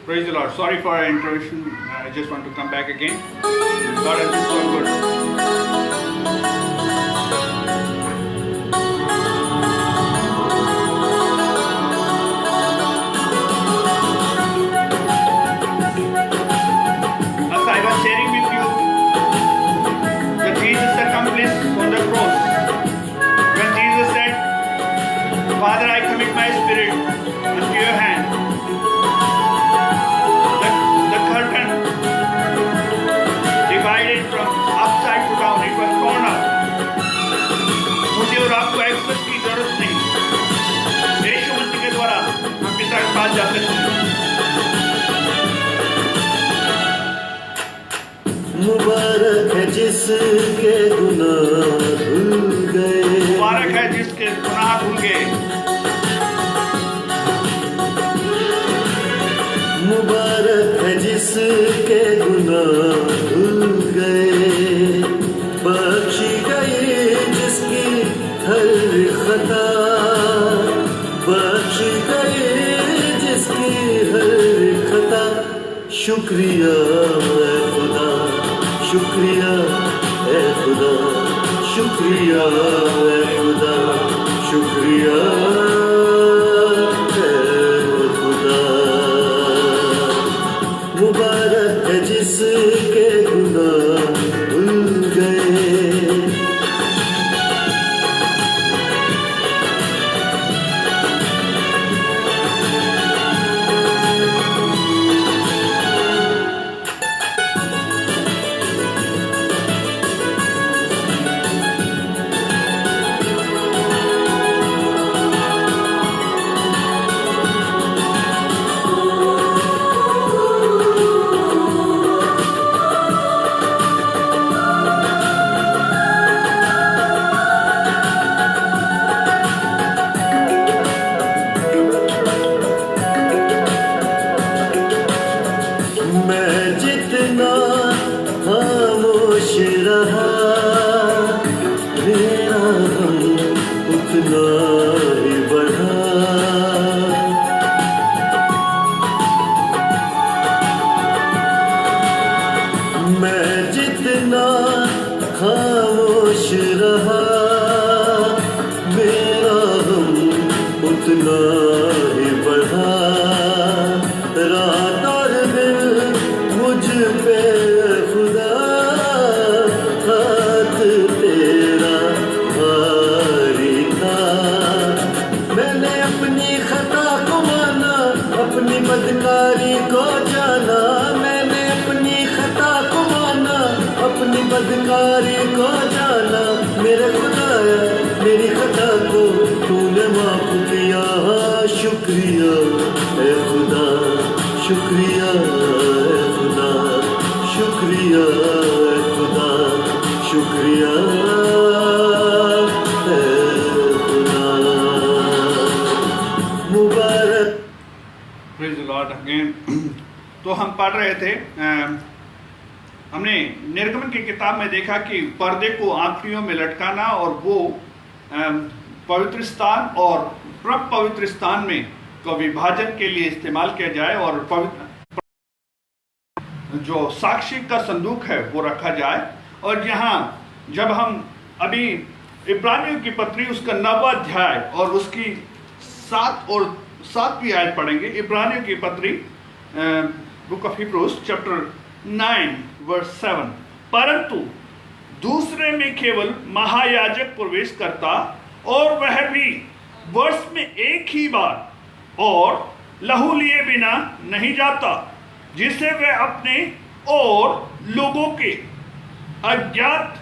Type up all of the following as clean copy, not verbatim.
Praise the Lord. Sorry for interruption. I just want to come back again. God has been so good. As I was sharing with you, the Jesus accomplished on the cross. When Jesus said, Father, I commit my spirit unto your hand. The curtain divided from upside to down. It was torn up. मुझे और आपको access की जरूरत नहीं. यीशु मसीह के द्वारा हम पिता के पास जा सकते हैं. मुबारक है जिसके गुनाह धुल गए. मुबारक है जिसके गुनाह धुल गए. मुबारक है जिसके गुनाह धुल गए. बख्शी गई जिसकी हर खता. बख्शी गई जिसकी हर खता. शुक्रिया है खुदा. शुक्रिया है खुदा. शुक्रिया है खुदा. शुक्रिया है खुदा. मुबारक है जिसके गुनाह धुल गए. मैं जितना खामोश रहा मेरा गम उतना ही बढ़ा. मैं जितना खामोश रहा मेरा गम उतना ही बढ़ा. रात और दिन मुझ पे खुदा हाथ तेरा भारी था. मैंने अपनी खता को माना. अपनी बदकारी को जाना. मैंने अपनी खता को माना. अपनी बदकारी को जाना. मेरे खुदाया मेरी खता को तूने माफ किया. शुक्रिया है खुदा. शुक्रिया है खुदा. शुक्रिया है खुदा. शुक्रिया है खुदा. मुबारक. Praise the Lord again. तो हम पढ़ रहे थे, हमने निर्गमन की किताब में देखा कि पर्दे को आंखियों में लटकाना और वो पवित्र स्थान और प्रभ पवित्र स्थान में को विभाजन के लिए इस्तेमाल किया जाए और पवित्र जो साक्षी का संदूक है वो रखा जाए. और यहाँ जब हम अभी इब्रानियों की पत्री उसका 9वां अध्याय और उसकी 7वीं आयत पढ़ेंगे. इब्रानियों की पत्री book of Hebrews chapter 9 verse 7. परंतु दूसरे में केवल महायाजक प्रवेश करता और वह भी वर्ष में एक ही बार और लहू लिए बिना नहीं जाता, जिससे वह अपने और लोगों के अज्ञात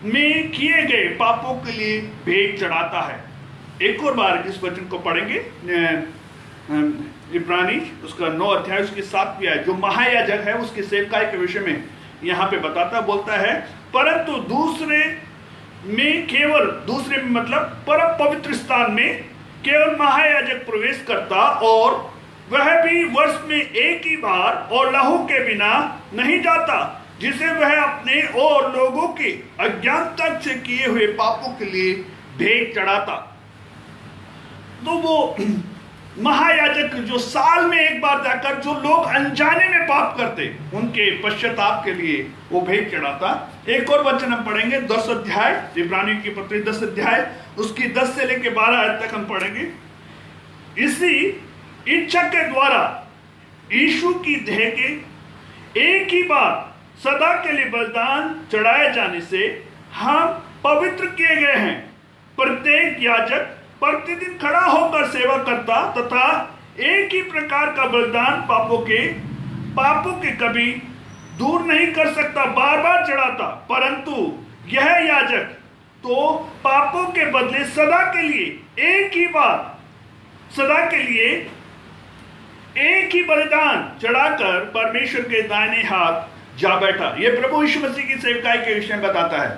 में किए गए पापों के लिए भेंट चढ़ाता है. एक और बार इस वचन को पढ़ेंगे. इब्रानी उसका 9 अध्याय उसकी 7वीं आयत जो महायाजक है उसकी सेवकाई के विषय में यहाँ पे बोलता है. परंतु दूसरे में मतलब परम पवित्र स्थान में केवल महायाजक प्रवेश करता और वह भी वर्ष में एक ही बार और लहू के बिना नहीं जाता, जिसे वह अपने और लोगों के अज्ञानता से किए हुए पापों के लिए भेंट चढ़ाता. तो वो महायाजक जो साल में एक बार जाकर जो लोग अनजाने में पाप करते उनके पश्चाताप के लिए वो भेंट चढ़ाता। एक और वचन हम पढ़ेंगे 10 अध्याय, इब्रानियों की पत्री 10 अध्याय, उसकी 10 से लेकर 12 आयत तक हम पढ़ेंगे। इसी इच्छा के द्वारा यीशु की देह के एक ही बार सदा के लिए बलिदान चढ़ाए जाने से हम पवित्र किए गए हैं। प्रत्येक याजक प्रतिदिन खड़ा होकर सेवा करता तथा एक ही प्रकार का बलिदान पापों के कभी दूर नहीं कर सकता, बार बार चढ़ाता। परंतु यह याजक तो पापों के बदले सदा के लिए एक ही बलिदान चढ़ाकर परमेश्वर के दाहिने हाथ जा बैठा। यह प्रभु यीशु मसीह की सेवकाई के विषय में बताता है।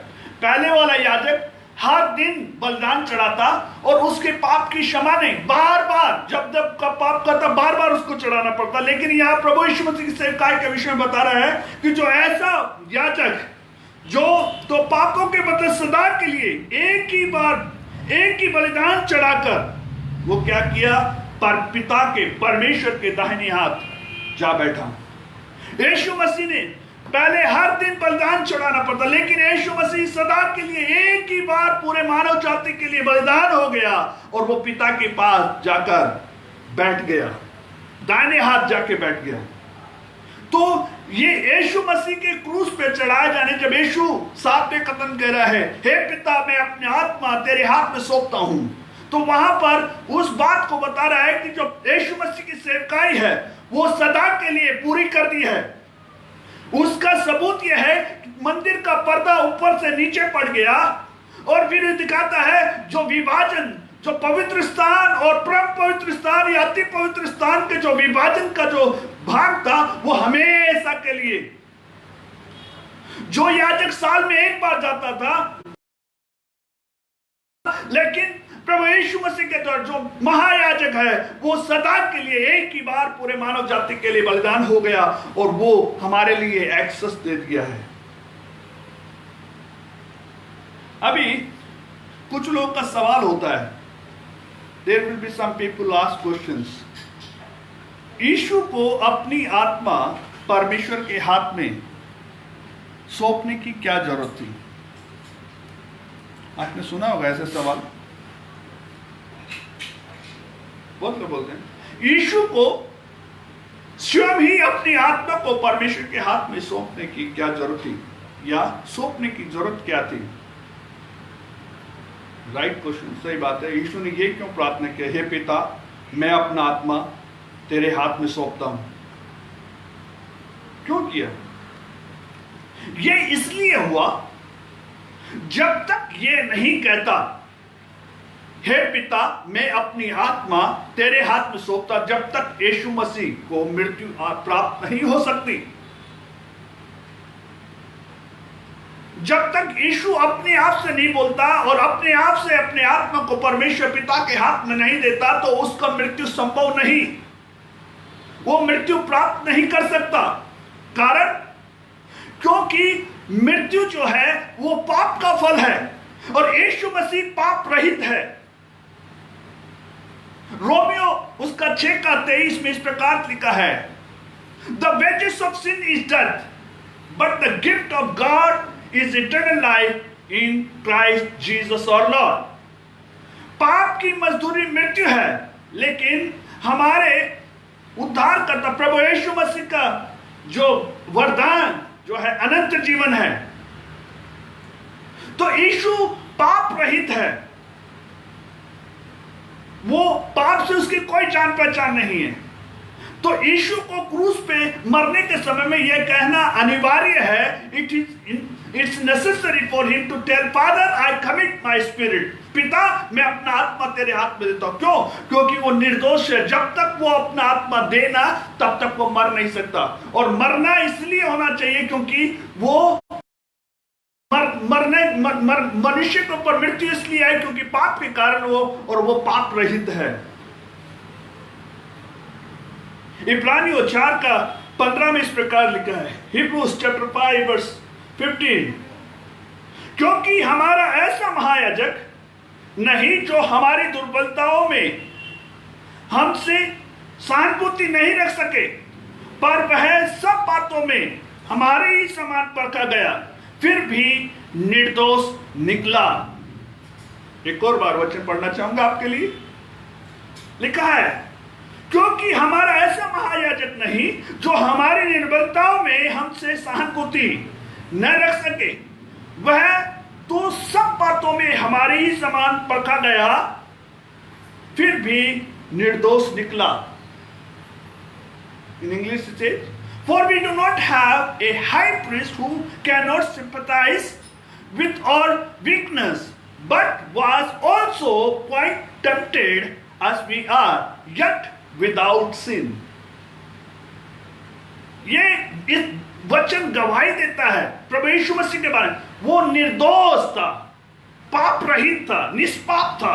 पहले वाला याजक हर दिन बलिदान चढ़ाता और उसके पाप की क्षमा नहीं, बार बार जब का पाप करता बार बार उसको चढ़ाना पड़ता। लेकिन यहाँ प्रभु यीशु मसीह की सेवकाई के विषय में बता रहा है कि जो ऐसा याजक जो तो पापों के बदले सदा के लिए एक ही बलिदान चढ़ाकर वो क्या किया, पिता के परमेश्वर के दाहिने हाथ जा बैठा। यीशु मसीह ने पहले हर दिन बलिदान चढ़ाना पड़ता, लेकिन यीशु मसीह सदा के लिए एक ही बार पूरे मानव जाति के लिए बलिदान हो गया और वो पिता के पास जाकर बैठ गया, दाहिने हाथ जाके बैठ गया। तो ये यीशु मसीह के क्रूस पे चढ़ाए जाने, जब यीशु 7वें कदम कह रहा है, हे पिता मैं अपनी आत्मा तेरे हाथ में सौंपता हूं, तो वहां पर उस बात को बता रहा है कि जो यीशु मसीह की सेवकाई है वो सदा के लिए पूरी कर दी है। उसका सबूत यह है कि मंदिर का पर्दा ऊपर से नीचे पड़ गया और फिर दिखाता है जो विभाजन, जो पवित्र स्थान और परम पवित्र स्थान या अति पवित्र स्थान के जो विभाजन का जो भाग था वो हमेशा के लिए, जो याजक साल में एक बार जाता था, लेकिन प्रभु यीशु मसीह के द्वारा जो महायाजक है वो सदा के लिए एक ही बार पूरे मानव जाति के लिए बलिदान हो गया और वो हमारे लिए एक्सेस दे दिया है। अभी कुछ लोगों का सवाल होता है, there will be some people ask questions, Yeshu को अपनी आत्मा परमेश्वर के हाथ में सौंपने की क्या जरूरत थी? आपने सुना होगा ऐसे सवाल, बहुत लोग बोलते हैं यीशु को स्वयं ही अपनी आत्मा को परमेश्वर के हाथ में सौंपने की क्या जरूरत थी, या सौंपने की जरूरत क्या थी? राइट क्वेश्चन, सही बात है। यीशु ने ये क्यों प्रार्थना किया, हे पिता मैं अपना आत्मा तेरे हाथ में सौंपता हूं? क्यों किया? ये इसलिए हुआ जब तक ये नहीं कहता हे पिता मैं अपनी आत्मा तेरे हाथ में सौंपता, जब तक यीशु मसीह को मृत्यु प्राप्त नहीं हो सकती। जब तक यीशु अपने आप से नहीं बोलता और अपने आप से अपने आत्मा को परमेश्वर पिता के हाथ में नहीं देता तो उसका मृत्यु संभव नहीं, वो मृत्यु प्राप्त नहीं कर सकता। कारण क्योंकि मृत्यु जो है वो पाप का फल है और यीशु मसीह पाप रहित है। रोमियो उसका 6:23 में इस प्रकार लिखा है, the wages of sin is death but the gift of God is eternal life in Christ Jesus our Lord. पाप की मजदूरी मृत्यु है, लेकिन हमारे उद्धारकर्ता प्रभु यीशु मसीह का जो वरदान जो है अनंत जीवन है। तो यीशु पाप रहित है, वो पाप से उसकी कोई जान पहचान नहीं है। तो यीशु को क्रूस पे मरने के समय में यह कहना अनिवार्य है, it's necessary for him to tell father I commit my spirit, पिता मैं अपना आत्मा तेरे हाथ में देता हूं। क्यों? क्योंकि वो निर्दोष है। जब तक वो अपना आत्मा देना तब तक वो मर नहीं सकता। और मरना इसलिए होना चाहिए क्योंकि वो मनुष्य के ऊपर मृत्यु इसलिए है क्योंकि पाप के कारण वो पाप रहित है। इब्रानियों 4:15 में इस प्रकार लिखा है, Hebrews chapter 5 verse 15, क्योंकि हमारा ऐसा महायाजक नहीं जो हमारी दुर्बलताओं में हमसे सहानुभूति नहीं रख सके, पर वह सब बातों में हमारे ही समान परखा गया, फिर भी निर्दोष निकला। एक और बार वचन पढ़ना चाहूंगा आपके लिए। लिखा है, क्योंकि हमारा ऐसा महायाजक नहीं जो हमारी निर्बलताओं में हमसे सहानुभूति न रख सके, वह तो सब बातों में हमारे ही समान परखा गया, फिर भी निर्दोष निकला। In English it says, for we do not have a high priest who cannot sympathize with our weakness, but was also quite tempted as we are, yet without sin. ये इस वचन गवाही देता है प्रभु यीशु मसीह के बारे में। वो निर्दोष था, पाप रहित था, निष्पाप था,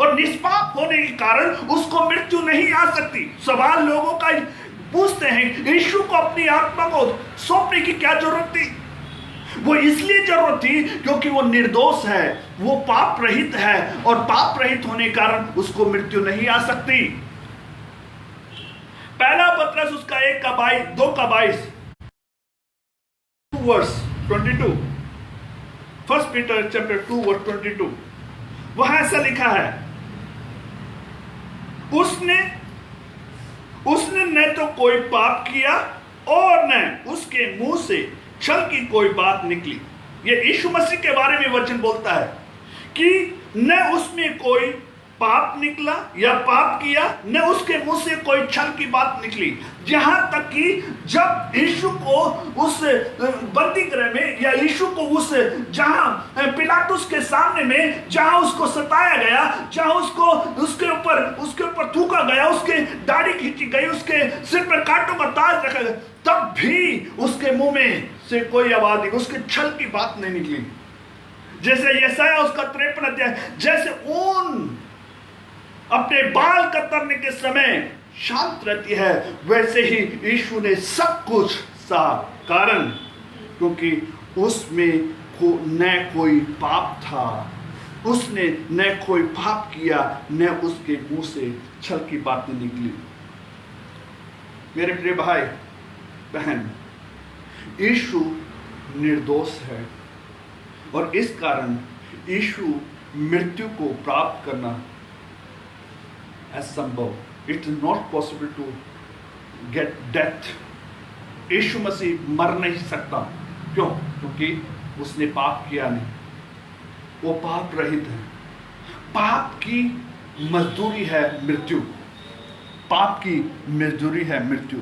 और निष्पाप होने के कारण उसको मृत्यु नहीं आ सकती। सवाल लोगों का पूछते हैं, यीशु को अपनी आत्मा को सौंपने की क्या जरूरत थी? वो इसलिए जरूरत थी क्योंकि वो निर्दोष है, वो पाप रहित है, और पाप रहित होने के कारण उसको मृत्यु नहीं आ सकती। पहला पत्रस उसका 2:22 वर्स 22, 1 पीटर चैप्टर 2 वर्स 22, वहां ऐसा लिखा है, उसने न तो कोई पाप किया और न उसके मुंह से छल की कोई बात निकली। ये यीशु मसीह के बारे में वचन बोलता है कि न उसमें कोई पाप निकला या पाप किया, न उसके मुंह से कोई छल की बात निकली। यहां तक कि जब यीशु को उस बंदी गृह में, या यीशु को उस जहां पिलातुस के सामने में जहां उसको सताया गया, जहां उसके ऊपर थूका गया, उसके दाढ़ी खींची गई, उसके सिर पर कांटों का ताज रखा गया, तब भी उसके मुंह में से कोई आवाज नहीं, उसके छल की बात नहीं निकली। जैसे यशायाह उसका 53 अध्याय, जैसे ऊन अपने बाल कतरने के समय शांत रहती है, वैसे ही यीशु ने सब कुछ सहा। कारण क्योंकि उसमें न कोई पाप था, उसने न कोई पाप किया, न उसके मुंह से छल की बात नहीं निकली। मेरे प्रिय भाई बहन, यीशु निर्दोष है, और इस कारण यीशु मृत्यु को प्राप्त करना असंभव। It is not possible to get death. Yeshu Masih मर नहीं सकता। क्यों? क्योंकि उसने पाप किया नहीं, वो पाप रहित है। पाप की मजदूरी है मृत्यु, पाप की मजदूरी है मृत्यु।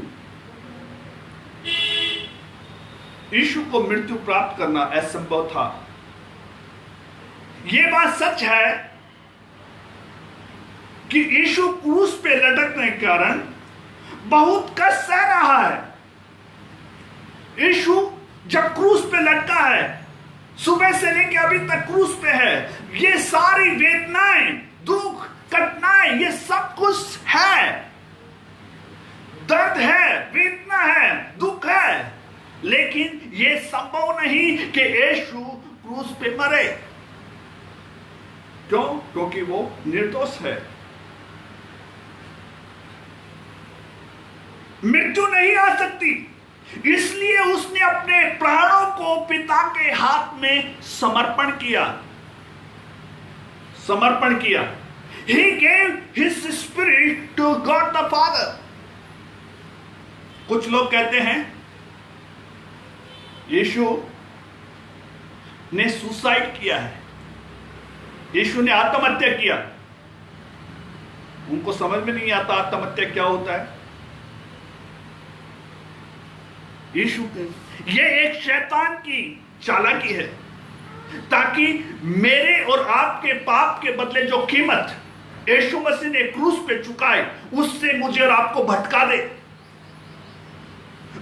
यीशु को मृत्यु प्राप्त करना असंभव था। यह बात सच है कि यीशु क्रूस पे लटकने के कारण बहुत कष्ट सह रहा है। यीशु जब क्रूस पे लटका है, सुबह से लेकर अभी तक क्रूस पे है, ये सारी वेदनाएं, दुख, कठिनाई, ये सब कुछ है। दर्द है, वेदना है, दुख है, लेकिन ये संभव नहीं कि यीशु क्रूस पे मरे। क्यों? क्योंकि वो निर्दोष है। मृत्यु नहीं आ सकती, इसलिए उसने अपने प्राणों को पिता के हाथ में समर्पण किया। He gave his spirit to God the Father. कुछ लोग कहते हैं यीशु ने सुसाइड किया है, यीशु ने आत्महत्या किया। उनको समझ में नहीं आता आत्महत्या क्या होता है। यीशु ये एक शैतान की चालाकी है, ताकि मेरे और आपके पाप के बदले जो कीमत यीशु मसीह ने क्रूस पे चुकाई, उससे मुझे और आपको भटका दे,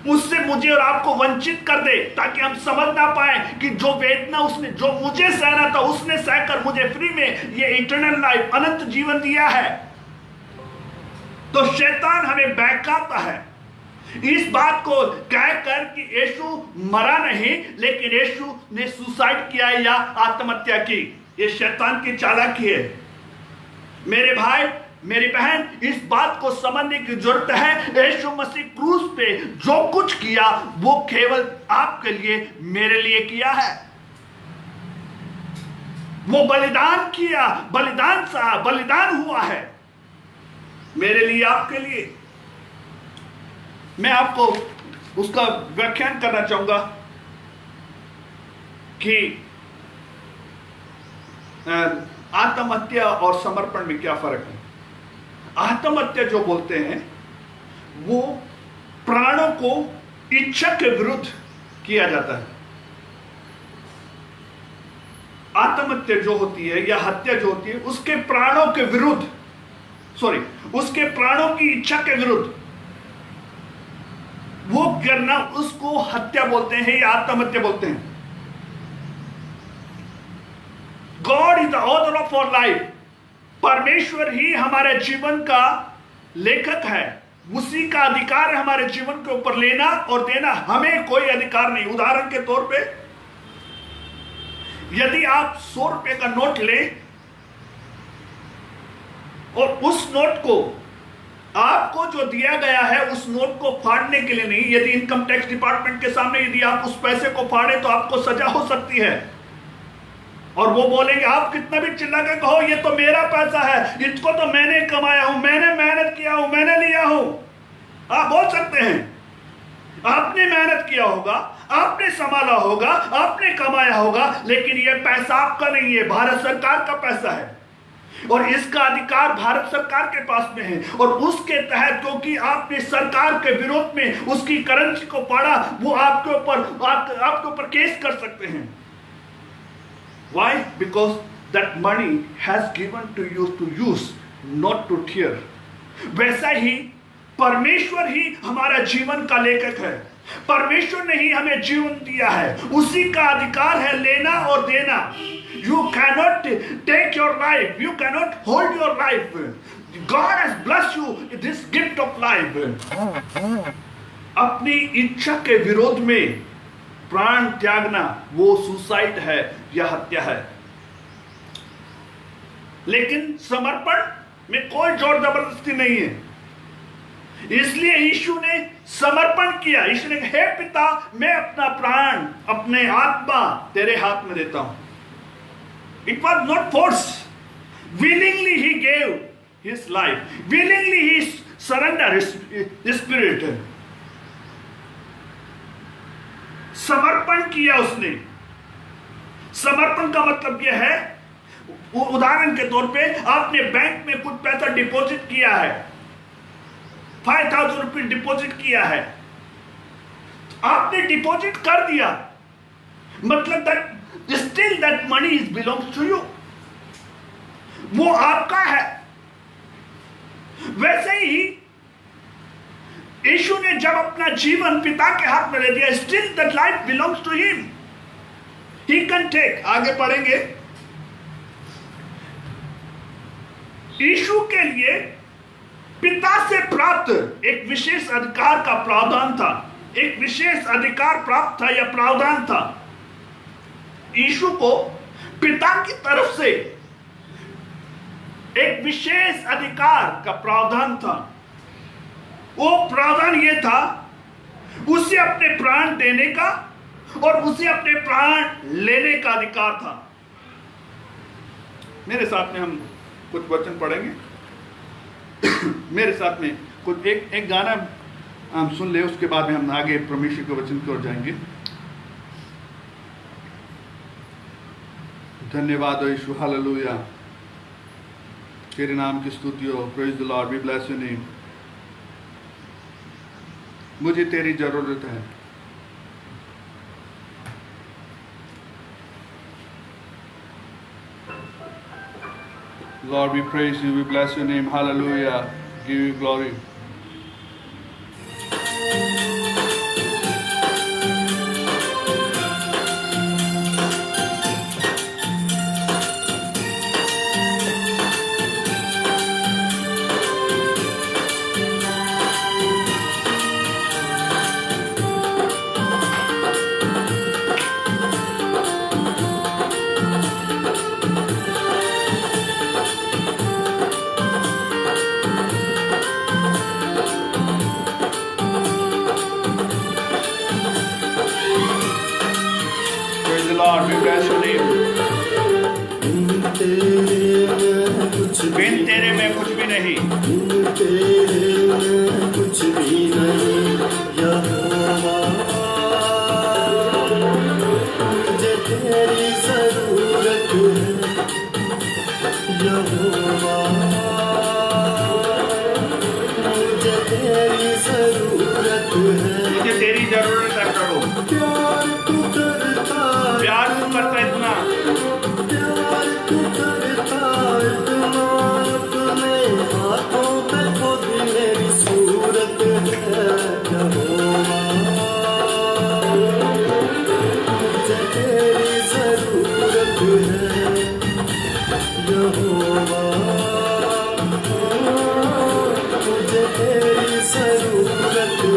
उससे मुझे और आपको वंचित कर दे, ताकि हम समझ ना पाए कि जो वेदना उसने, जो मुझे सहना था, उसने सहकर मुझे फ्री में ये इटर्नल लाइफ, अनंत जीवन दिया है। तो शैतान हमें बहकाता है इस बात को कहकर कि यीशु मरा नहीं, लेकिन यीशु ने सुसाइड किया या आत्महत्या की। ये शैतान की चालाकी है। मेरे भाई मेरी बहन, इस बात को समझने की जरूरत है, यीशु मसीह क्रूस पे जो कुछ किया वो केवल आपके लिए, मेरे लिए किया है। वो बलिदान किया, बलिदान हुआ है मेरे लिए, आपके लिए। मैं आपको उसका व्याख्यान करना चाहूंगा कि आत्महत्या और समर्पण में क्या फर्क है। आत्महत्या जो बोलते हैं वो प्राणों को इच्छा के विरुद्ध किया जाता है। आत्महत्या जो होती है या हत्या जो होती है उसके प्राणों के विरुद्ध, उसके प्राणों की इच्छा के विरुद्ध वो करना, उसको हत्या बोलते हैं या आत्महत्या बोलते हैं। God is the author of our life. परमेश्वर ही हमारे जीवन का लेखक है, उसी का अधिकार है हमारे जीवन के ऊपर लेना और देना, हमें कोई अधिकार नहीं। उदाहरण के तौर पे यदि आप 100 रुपए का नोट लें और उस नोट को, आपको जो दिया गया है उस नोट को फाड़ने के लिए नहीं, यदि इनकम टैक्स डिपार्टमेंट के सामने यदि आप उस पैसे को फाड़े तो आपको सजा हो सकती है और वो बोलेंगे, आप कितना भी चिल्ला कर कहो ये तो मेरा पैसा है, इसको तो मैंने कमाया हूं, मैंने मेहनत किया हूं, मैंने लिया हूं। आप बोल सकते हैं, आपने मेहनत किया होगा, आपने संभाला होगा, आपने कमाया होगा, लेकिन ये पैसा आपका नहीं है, भारत सरकार का पैसा है और इसका अधिकार भारत सरकार के पास में है। और उसके तहत क्योंकि आपने सरकार के विरोध में उसकी करेंसी को फाड़ा, वो आपके ऊपर केस कर सकते हैं। Why? Because that money has given to you to use, not to tear. वैसा ही परमेश्वर ही हमारा जीवन का लेखक है। परमेश्वर ने ही हमें जीवन दिया है, उसी का अधिकार है लेना और देना। You cannot take your life, you cannot hold your life. God has blessed you with this gift of life. अपनी इच्छा के विरोध में प्राण त्यागना वो सुसाइड है या हत्या है। लेकिन समर्पण में कोई जोर जबरदस्ती नहीं है। इसलिए यीशु ने समर्पण किया। यीशु ने कहा, हे पिता, मैं अपना प्राण, अपने आत्मा तेरे हाथ में देता हूं। It was not force, willingly he gave his life, willingly he surrendered his spirit. समर्पण किया उसने। समर्पण का मतलब यह है, उदाहरण के तौर पे आपने बैंक में कुछ पैसा डिपॉजिट किया है, 5000 रुपये डिपॉजिट किया है, आपने डिपॉजिट कर दिया, मतलब that still that money is belongs to you, वो आपका है। वैसे ही यीशु ने जब अपना जीवन पिता के हाथ में ले दिया, still that life belongs to him, he can take. आगे पढ़ेंगे। यीशु के लिए पिता से प्राप्त एक विशेष अधिकार का प्रावधान था, एक विशेष अधिकार प्राप्त था या प्रावधान था। यीशु को पिता की तरफ से एक विशेष अधिकार का प्रावधान था। वो प्रावधान ये था, उसे अपने प्राण देने का और उसे अपने प्राण लेने का अधिकार था। मेरे साथ में हम कुछ वचन पढ़ेंगे। मेरे साथ में कुछ एक गाना हम सुन ले, उसके बाद में हम आगे परमेश्वर के वचन की ओर जाएंगे। धन्यवाद हो यीशु, हालेलुया, तेरे नाम की स्तुति हो। Praise the Lord, we bless your name. मुझे तेरी जरूरत है। Lord, we praise you, we bless your name, hallelujah, give you glory. Lord. We bless your name. बिन तेरे में कुछ भी नहीं. कुछ भी नहीं यहोवा, मुझे तेरी जरूरत है यहोवा, मुझे तेरी जरूरत है. मुझे तेरी जरूरत है प्रभु. प्यार तू करता इतना. प्यार तू करता इतना, अपने हाथों पे खुद मेरी सूरत है यहोवा, मुझे तेरी जरूरत है यहोवा, मुझे तेरी जरूरत है.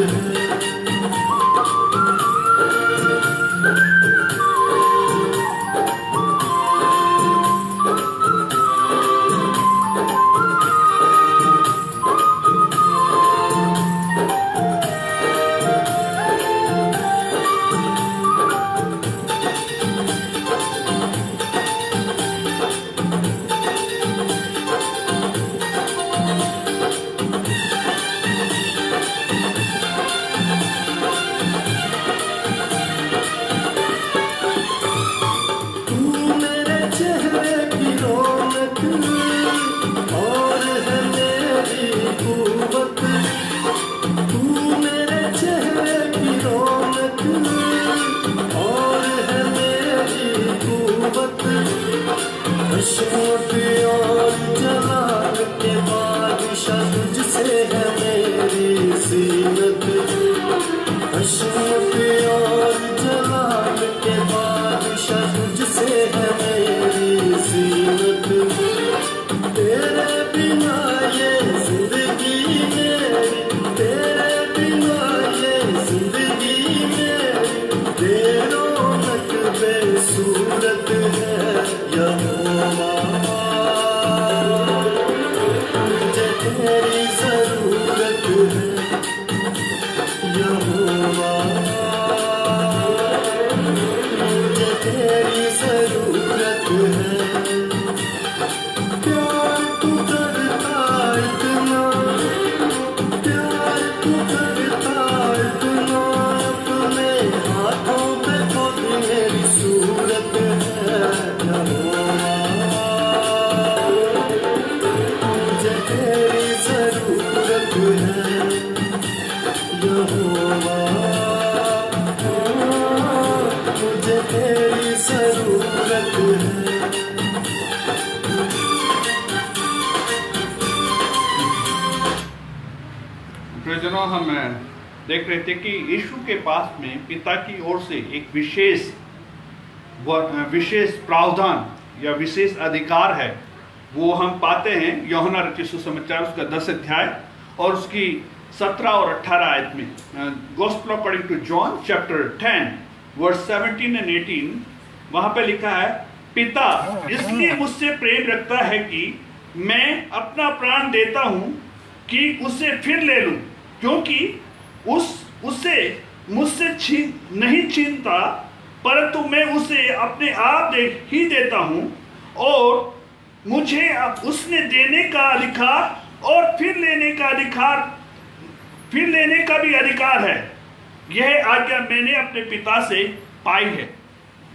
और जलाल के बादशाह तुझसे है मेरी जीनत, हशमत और जलाल के बादशाह तुझसे है मेरी जीनत. तेरे बिना ये जिंदगी मेरी, तेरे बिना ये जिंदगी मेरी बेरौनक बेसूरत है यहोवा, मुझे तेरी जरूरत है यहोवा, मुझे तेरी जरूरत है. प्यार तू करता इतना, प्यार तू करता इतना, अपने हाथों पे खुद मेरी सूरत है यहोवा, मुझे तेरी जरूरत है यहोवा, मुझे तेरी जरूरत है. प्रियजनों, हम देख रहे थे कि यीशु के पास में पिता की ओर से एक विशेष प्रावधान या विशेष अधिकार है. वो हम पाते हैं यूहन्ना रचित सुसमाचार उसका 10 अध्याय और उसकी 17 और 18 आयत में. Gospel according to John chapter 10 verse 17 and 18, वहां पे लिखा है, पिता इसलिए मुझसे प्रेम रखता है कि मैं अपना प्राण देता हूं कि उसे फिर ले लूं, क्योंकि उसे मुझसे नहीं छीनता, परंतु मैं उसे अपने आप ही देता हूं, और मुझे अब उसने देने का अधिकार और फिर लेने का भी अधिकार है. यह आज्ञा मैंने अपने पिता से पाई है.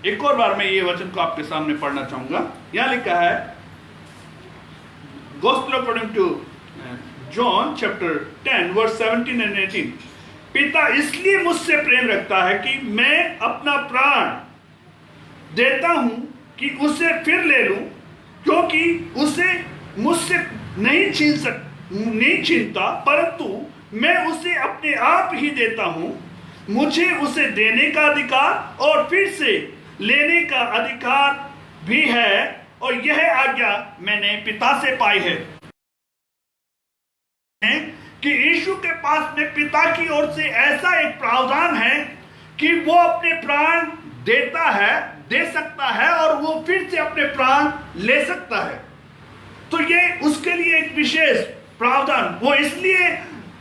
एक और बार मैं ये वचन को आपके सामने पढ़ना चाहूंगा. यहां लिखा है, Gospel according to John chapter 10 verse 17 and 18, पिता इसलिए मुझसे प्रेम रखता है कि मैं अपना प्राण देता हूं कि उसे फिर ले लूं, क्योंकि उसे मुझसे नहीं छीनता, परंतु मैं उसे अपने आप ही देता हूं. मुझे उसे देने का अधिकार और फिर से लेने का अधिकार भी है, और यह आज्ञा मैंने पिता से पाई है. कि यीशु के पास में पिता की ओर से ऐसा एक प्रावधान है कि वो अपने प्राण दे सकता है और वो फिर से अपने प्राण ले सकता है. तो ये उसके लिए एक विशेष प्रावधान, वो इसलिए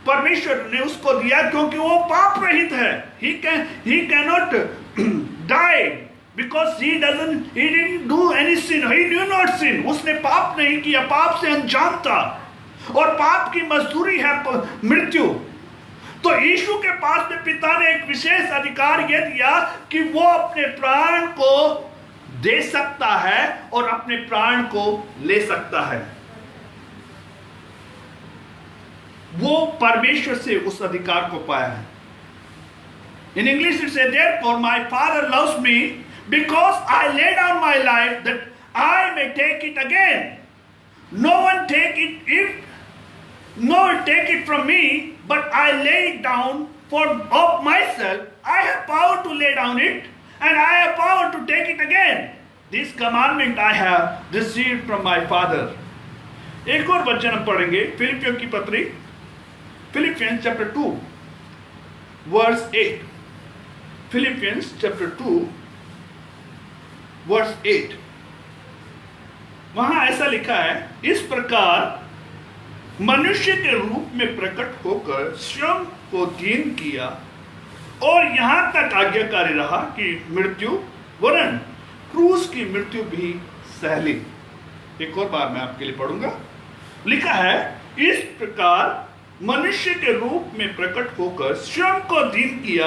परमेश्वर ने उसको दिया क्योंकि वो पाप रहित है. He can not die Because he didn't do any sin. He knew not sin. उसने पाप नहीं किया, पाप से अनजान था, और पाप की मजदूरी है मृत्यु। तो यीशु के पास में पिता ने एक विशेष अधिकार यह दिया कि वो अपने प्राण को दे सकता है और अपने प्राण को ले सकता है। वो परमेश्वर से उस अधिकार को पाया है। In English it says, therefore my Father loves me because I lay down my life that I may take it again. No one take it from me, but I lay it down of myself. I have power to lay down it, and I have power to take it again. This commandment I have received from my Father. एक और वचन हम पढ़ेंगे, फिलिपियों की पत्री, Philippians chapter 2 verse 8. Philippians chapter 2 verse 8. वहां ऐसा लिखा है, इस प्रकार मनुष्य के रूप में प्रकट होकर स्वयं को दीन किया और यहां तक आज्ञाकारी रहा कि मृत्यु वरन क्रूस की मृत्यु भी सह ली। एक और बार मैं आपके लिए पढ़ूंगा। लिखा है, इस प्रकार मनुष्य के रूप में प्रकट होकर स्वयं को दीन किया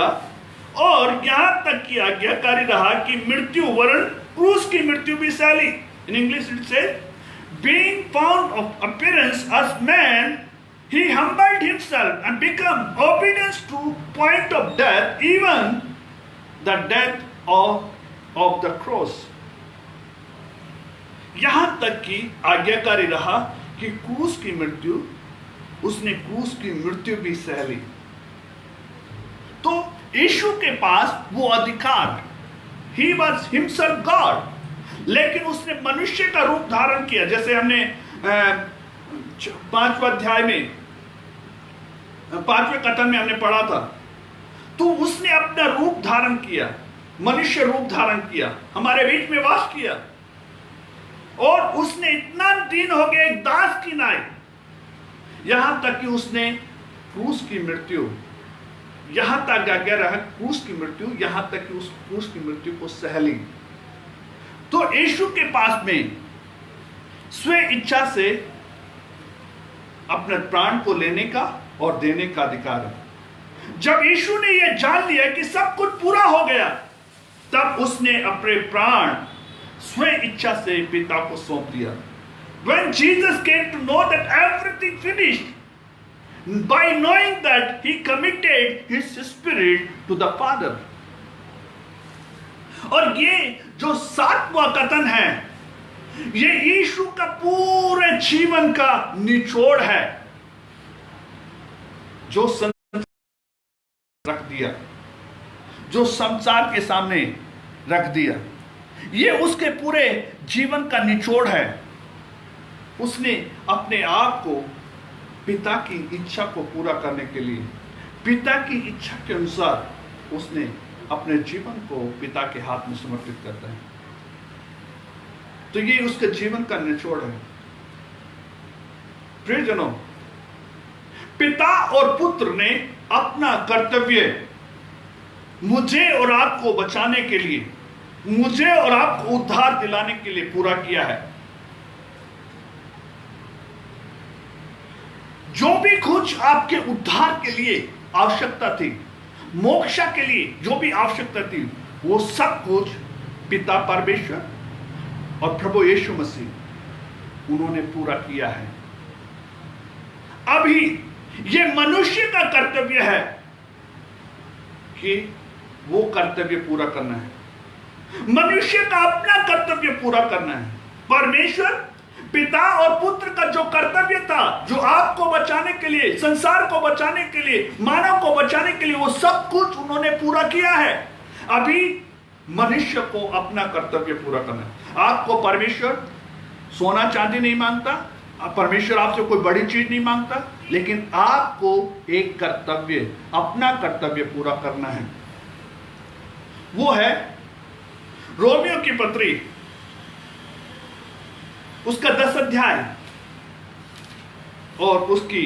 और यहां तक की आज्ञाकारी रहा कि मृत्यु वरन क्रूस की मृत्यु भी सह ली। In English it says, being found of appearance as man, he humbled himself and became obedient to point of death, even the death of the cross. यहां तक की आज्ञाकारी रहा कि क्रूस की मृत्यु, उसने क्रूस की मृत्यु भी सह ली। तो यीशु के पास वो अधिकार, he was himself God, लेकिन उसने मनुष्य का रूप धारण किया। जैसे हमने 5वें अध्याय में 5वें कथन में हमने पढ़ा था, तो उसने अपना रूप धारण किया, मनुष्य रूप धारण किया, हमारे बीच में वास किया, और उसने इतना दीन हो गया एक दास की नाई, यहां तक कि उसने क्रूस की मृत्यु, यहां तक आज्ञा रहा क्रूस की मृत्यु, यहां तक कि उस क्रूस की मृत्यु को सह ली। तो यीशु के पास में स्व इच्छा से अपने प्राण को लेने का और देने का अधिकार है। जब यीशु ने यह जान लिया कि सब कुछ पूरा हो गया, तब उसने अपने प्राण स्व इच्छा से पिता को सौंप दिया। When Jesus came to know that everything finished, by knowing that he committed his spirit to the Father. और ये जो 7वां कथन है, ये यीशु का पूरे जीवन का निचोड़ है, जो रख दिया, जो संसार के सामने रख दिया, ये उसके पूरे जीवन का निचोड़ है। उसने अपने आप को पिता की इच्छा को पूरा करने के लिए, पिता की इच्छा के अनुसार उसने अपने जीवन को पिता के हाथ में समर्पित करता है। तो ये उसके जीवन का निचोड़ है। प्रियजनों, पिता और पुत्र ने अपना कर्तव्य मुझे और आपको बचाने के लिए, मुझे और आपको उद्धार दिलाने के लिए पूरा किया है। जो भी कुछ आपके उद्धार के लिए आवश्यकता थी, मोक्षा के लिए जो भी आवश्यकता थी, वो सब कुछ पिता परमेश्वर और प्रभु यीशु मसीह उन्होंने पूरा किया है। अभी ये मनुष्य का कर्तव्य है कि वो कर्तव्य पूरा करना है। मनुष्य का अपना कर्तव्य पूरा करना है। परमेश्वर पिता और पुत्र का जो कर्तव्य था, जो आपको बचाने के लिए, संसार को बचाने के लिए, मानव को बचाने के लिए, वो सब कुछ उन्होंने पूरा किया है। अभी मनुष्य को अपना कर्तव्य पूरा करना है। आपको परमेश्वर सोना चांदी नहीं मांगता, परमेश्वर आपसे कोई बड़ी चीज नहीं मांगता, लेकिन आपको एक कर्तव्य, अपना कर्तव्य पूरा करना है। वो है रोमियो की पत्री, उसका 10 अध्याय और उसकी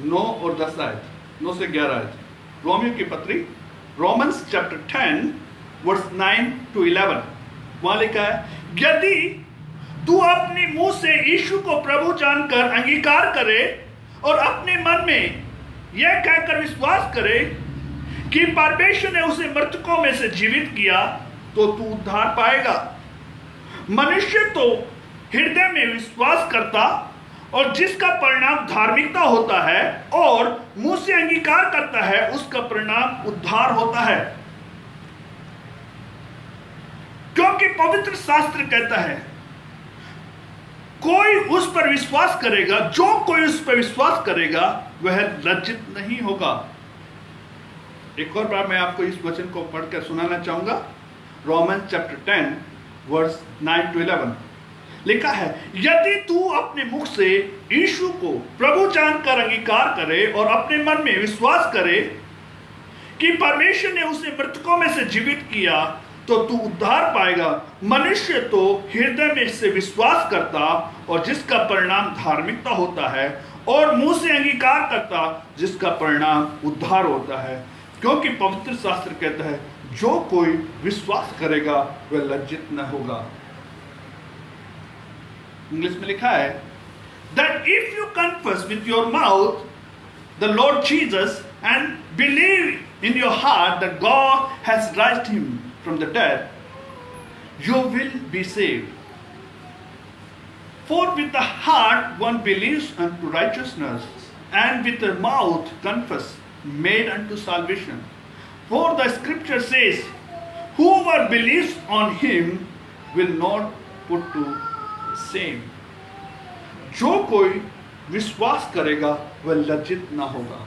9 और 10 आयत, 9 से 11 आयत। रोमियो की पत्री, रोमन्स चैप्टर 10 वर्स 9 to 11, वहां लिखा है, यदि तू अपने मुंह से यीशु को प्रभु जानकर अंगीकार करे और अपने मन में यह कहकर विश्वास करे कि परमेश्वर ने उसे मृतकों में से जीवित किया, तो तू उद्धार पाएगा। मनुष्य तो हृदय में विश्वास करता और जिसका परिणाम धार्मिकता होता है, और मुंह से अंगीकार करता है, उसका परिणाम उद्धार होता है। क्योंकि पवित्र शास्त्र कहता है, कोई उस पर विश्वास करेगा, जो कोई उस पर विश्वास करेगा वह लज्जित नहीं होगा। एक और बार मैं आपको इस वचन को पढ़कर सुनाना चाहूंगा। रोमन चैप्टर 10 वर्स 9 to 11 लिखा है, यदि तू अपने मुख से यीशु को प्रभु जानकर अंगीकार करे और अपने मन में विश्वास करे कि परमेश्वर ने उसे मृतकों में से जीवित किया, तो तू उद्धार पाएगा। मनुष्य तो हृदय में से विश्वास करता और जिसका परिणाम धार्मिकता होता है, और मुंह से अंगीकार करता जिसका परिणाम उद्धार होता है। क्योंकि पवित्र शास्त्र कहता है, जो कोई विश्वास करेगा वह लज्जित न होगा। इंग्लिश में लिखा है, that if you confess with your mouth the Lord Jesus and believe in your heart that God has raised him from the dead, you will be saved. For with the heart one believes unto righteousness, and with the mouth confess made unto salvation. For the scripture says, whoever believes on him will not put to shame. जो कोई विश्वास करेगा वह लज्जित ना होगा।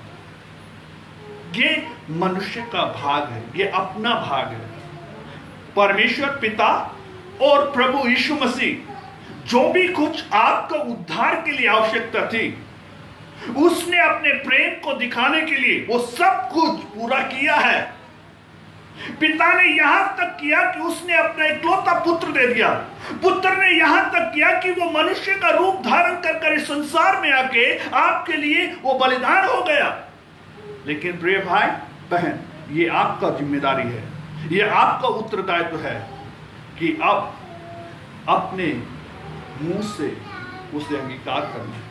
ये मनुष्य का भाग है, ये अपना भाग है। परमेश्वर पिता और प्रभु यीशु मसीह जो भी कुछ आपका उद्धार के लिए आवश्यकता थी, उसने अपने प्रेम को दिखाने के लिए वो सब कुछ पूरा किया है। पिता ने यहां तक किया कि उसने अपना इकलौता पुत्र दे दिया। पुत्र ने यहां तक किया कि वो मनुष्य का रूप धारण कर इस संसार में आके आपके लिए वो बलिदान हो गया। लेकिन प्रिय भाई बहन, ये आपका जिम्मेदारी है, ये आपका उत्तरदायित्व है कि अब अपने मुंह से उसे अंगीकार करना।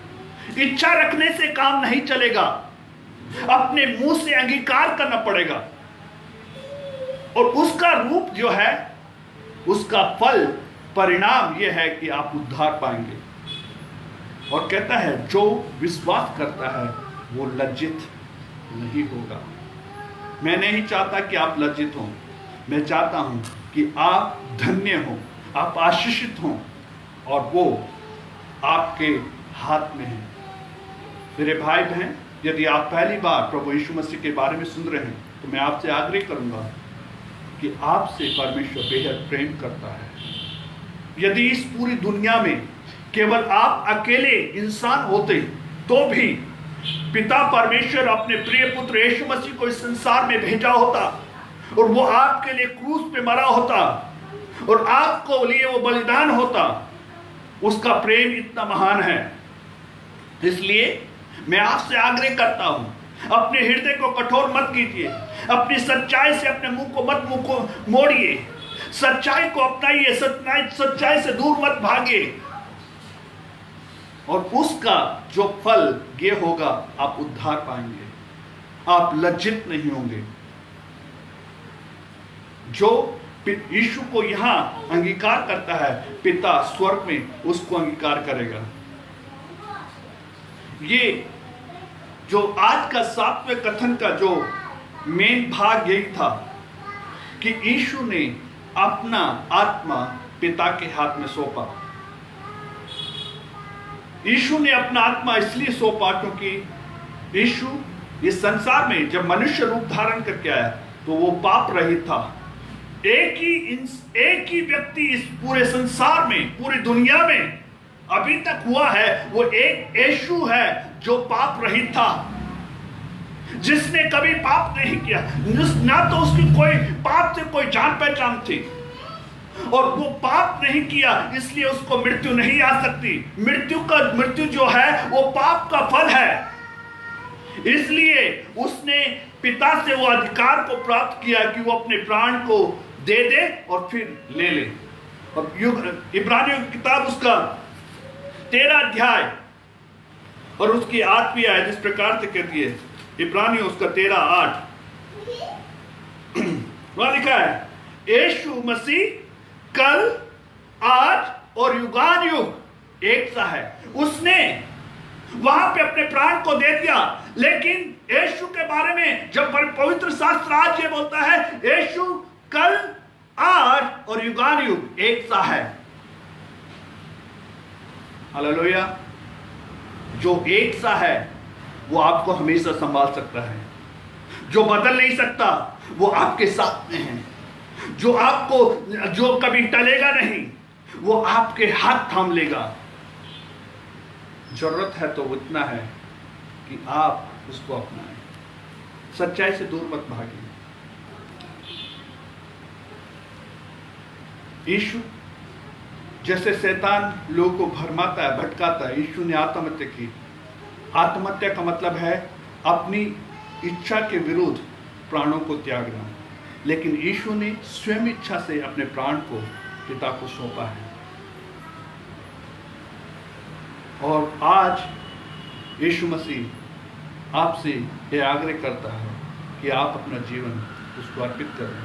इच्छा रखने से काम नहीं चलेगा, अपने मुंह से अंगीकार करना पड़ेगा। और उसका रूप जो है, उसका फल परिणाम यह है कि आप उद्धार पाएंगे। और कहता है, जो विश्वास करता है वो लज्जित नहीं होगा। मैं नहीं चाहता कि आप लज्जित हों, मैं चाहता हूं कि आप धन्य हों, आप आशीषित हों, और वो आपके हाथ में है। मेरे भाई बहन, यदि आप पहली बार प्रभु यीशु मसीह के बारे में सुन रहे हैं, तो मैं आपसे आग्रह करूंगा कि आपसे परमेश्वर बेहद प्रेम करता है। यदि इस पूरी दुनिया में केवल आप अकेले इंसान होते तो भी पिता परमेश्वर अपने प्रिय पुत्र यीशु मसीह को इस संसार में भेजा होता, और वो आपके लिए क्रूस पे मरा होता, और आपको लिए वो बलिदान होता। उसका प्रेम इतना महान है। इसलिए मैं आपसे आग्रह करता हूं, अपने हृदय को कठोर मत कीजिए, अपनी सच्चाई से अपने मुंह को मोड़िए, सच्चाई को अपनाइए, सच्चाई से दूर मत भागिए, और उसका जो फल ये होगा, आप उद्धार पाएंगे, आप लज्जित नहीं होंगे। जो यीशु को यहां अंगीकार करता है, पिता स्वर्ग में उसको अंगीकार करेगा। ये जो आज का 7वें कथन का जो मेन भाग यही था कि यीशु ने अपना आत्मा पिता के हाथ में सौंपा। यीशु ने अपना आत्मा इसलिए सौंपा क्योंकि यीशु इस संसार में जब मनुष्य रूप धारण करके आया तो वो पाप रहित था। एक ही व्यक्ति इस पूरे संसार में, पूरी दुनिया में अभी तक हुआ है, वो एक यीशु है जो पाप रहित था, जिसने कभी पाप नहीं किया, ना तो उसकी कोई पाप से कोई जान पहचान थी, और वो पाप नहीं किया, इसलिए उसको मृत्यु नहीं आ सकती। मृत्यु जो है वो पाप का फल है। इसलिए उसने पिता से वो अधिकार को प्राप्त किया कि वो अपने प्राण को दे दे और फिर ले ले। और इब्रानियों की किताब उसका 13 अध्याय और उसकी 8वीं आयत इस प्रकार से कहती है, इब्रानियों उसका 13:8 वहां लिखा है, यीशु मसीह कल, आज और युगान युग एक सा है। उसने वहां पे अपने प्राण को दे दिया, लेकिन यीशु के बारे में जब पवित्र शास्त्र आज ये बोलता है, यीशु कल, आज और युगान युग एक सा है। हालेलुया। जो एक सा है वो आपको हमेशा संभाल सकता है। जो बदल नहीं सकता वो आपके साथ में है। जो कभी टलेगा नहीं वो आपके हाथ थाम लेगा। जरूरत है तो इतना है कि आप उसको अपनाएं। सच्चाई से दूर मत भागिए। यीशु जैसे शैतान लोगों को भरमाता है, भटकाता है, यीशु ने आत्महत्या की। आत्महत्या का मतलब है अपनी इच्छा के विरुद्ध प्राणों को त्यागना, लेकिन यीशु ने स्वयं इच्छा से अपने प्राण को पिता को सौंपा है। और आज यीशु मसीह आपसे यह आग्रह करता है कि आप अपना जीवन उसको अर्पित करें।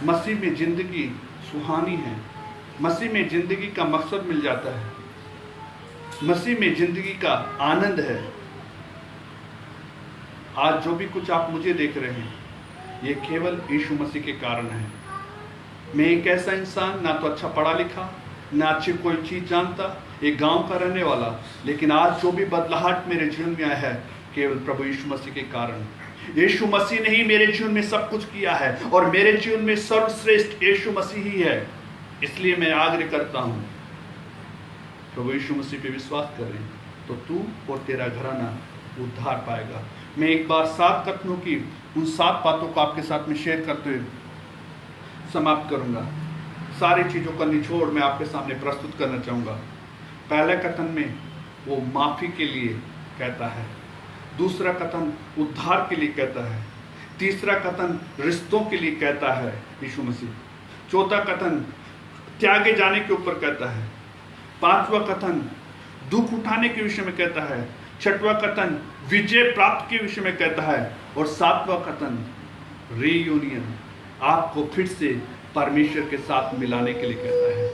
मसीह में जिंदगी सुहानी है। मसीह में जिंदगी का मकसद मिल जाता है। मसीह में जिंदगी का आनंद है। आज जो भी कुछ आप मुझे देख रहे हैं, ये केवल यीशु मसीह के कारण है। मैं एक ऐसा इंसान, ना तो अच्छा पढ़ा लिखा, ना अच्छी कोई चीज जानता, एक गांव का रहने वाला, लेकिन आज जो भी बदलाहट मेरे जीवन में आया है, केवल प्रभु यीशु मसीह के कारण। यीशु मसीह ने ही मेरे जीवन में सब कुछ किया है, और मेरे जीवन में सर्वश्रेष्ठ यीशु मसीह ही है। इसलिए मैं आग्रह करता हूं, प्रभु यीशु मसीह पे विश्वास करें तो तू और तेरा घराना उद्धार पाएगा। मैं एक बार 7 कथनों की उन 7 बातों को आपके साथ में शेयर करते हुए समाप्त करूंगा। सारी चीजों का निचोड़ मैं आपके सामने प्रस्तुत करना चाहूंगा। पहले कथन में वो माफी के लिए कहता है, दूसरा कथन उद्धार के लिए कहता है, तीसरा कथन रिश्तों के लिए कहता है यीशु मसीह, चौथा कथन त्यागे जाने के ऊपर कहता है, पांचवा कथन दुख उठाने के विषय में कहता है, छठवां कथन विजय प्राप्त के विषय में कहता है, और सातवां कथन रीयूनियन, आपको फिर से परमेश्वर के साथ मिलाने के लिए कहता है।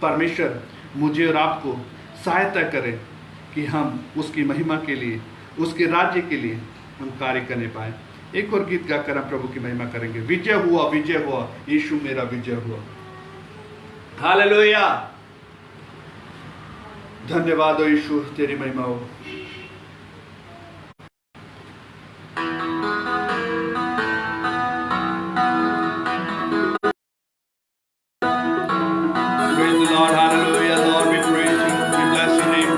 परमेश्वर मुझे और आपको सहायता करे कि हम उसकी महिमा के लिए, उसके राज्य के लिए हम कार्य करने पाए। एक और गीत गाकर हम प्रभु की महिमा करेंगे। विजय हुआ, विजय हुआ, यीशु मेरा विजय हुआ। हालेलुया। धन्यवाद हो यीशु, तेरी महिमा हो। Praise the Lord, hallelujah, Lord, we praise you, we bless your name.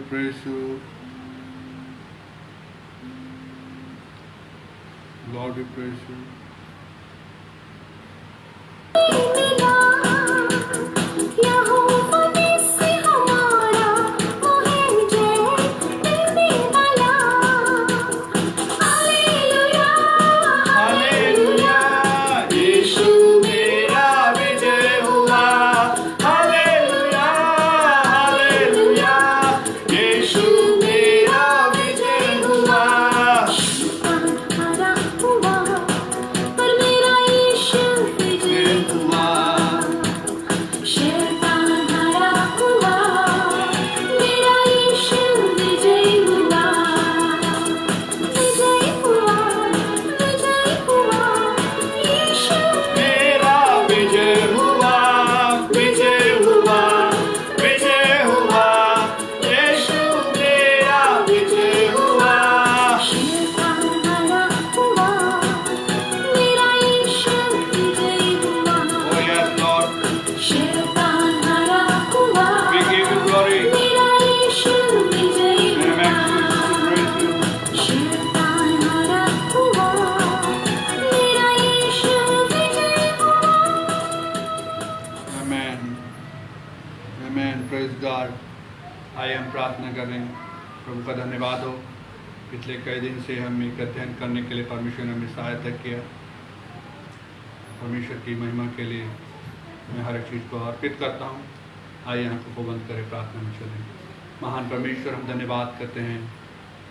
praise you. Lord, we praise you. Hallelujah Yeshu मेरा विजय हुआ हालेलुया हालेलुया यीशु मेरा विजय हुआ विजय हुआ मेरा विजय हुआ विजय हुआ विजय हुआ यीशु मेरा विजय हुआ Oh yes Lord we give you glory Amen. Amen. Praise God. आइए हम प्रार्थना करें। प्रभु का धन्यवाद हो, पिछले कई दिन से हम एक अध्ययन करने के लिए परमेश्वर ने हमें सहायता किया। परमेश्वर की महिमा के लिए मैं हर एक चीज़ को अर्पित करता हूँ। आइए आंखों को बंद करें, प्रार्थना में चलें। महान परमेश्वर, हम धन्यवाद करते हैं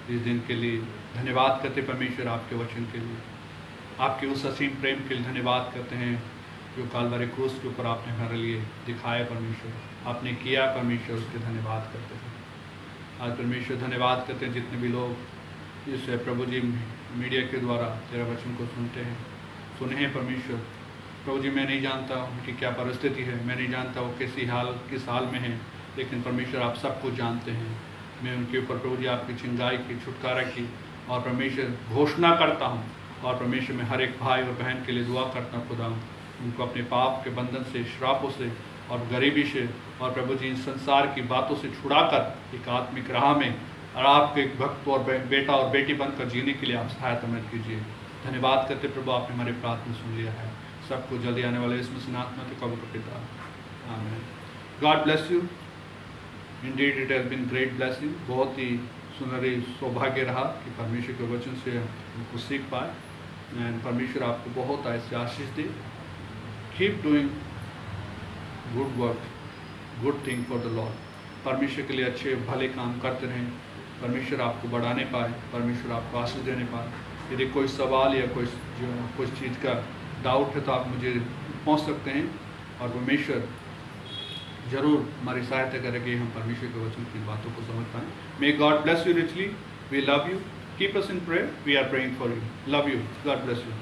इस दिन के लिए। धन्यवाद करते परमेश्वर आपके वचन के लिए, आपके उस असीम प्रेम के लिए धन्यवाद करते हैं जो कालवारी क्रूस के ऊपर आपने हमारे लिए दिखाया परमेश्वर, आपने किया परमेश्वर, उसके धन्यवाद करते हैं। आज परमेश्वर धन्यवाद करते हैं जितने भी लोग इस प्रभु जी मीडिया के द्वारा तेरा वचन को सुनते हैं, सुने हैं परमेश्वर। प्रभु जी, मैं नहीं जानता उनकी क्या परिस्थिति है, मैं नहीं जानता वो किस हाल में है, लेकिन परमेश्वर आप सब कुछ जानते हैं। मैं उनके ऊपर प्रभु जी आपकी चिंगाई की, छुटकारा की और परमेश्वर घोषणा करता हूँ। और परमेश्वर मैं हर एक भाई और बहन के लिए दुआ करता हूँ खुदा, उनको अपने पाप के बंधन से, श्रापों से और गरीबी से और प्रभु जी इन संसार की बातों से छुड़ाकर एक आत्मिक राह में और आपके एक भक्त और बेटा और बेटी बनकर जीने के लिए आप सहायता मदद कीजिए। धन्यवाद करते प्रभु, आपने हमारी प्रार्थना सुन लिया है। सबको जल्दी आने वाले इस मसीनात्मा के कबूल पिता, आमीन। God bless you. Indeed it has been great blessing. बहुत ही सुनहरी सौभाग्य रहा कि परमेश्वर के वचन से हमको सीख पाए। एंड परमेश्वर आपको बहुत ऐसे आशीष दे। Keep doing good work, good thing for the Lord. परमेश्वर के लिए अच्छे भले काम करते रहें। परमेश्वर आपको बढ़ाने पाए, परमेश्वर आपको आशीष देने पाए। यदि कोई सवाल या कुछ चीज़ का डाउट है तो आप मुझे पहुंच सकते हैं और परमेश्वर जरूर हमारी सहायता करेंगे, हम परमेश्वर के वचन की बातों को समझ पाएँ। May God bless you richly. We love you. Keep us in prayer. We are praying for you. Love you. God bless you.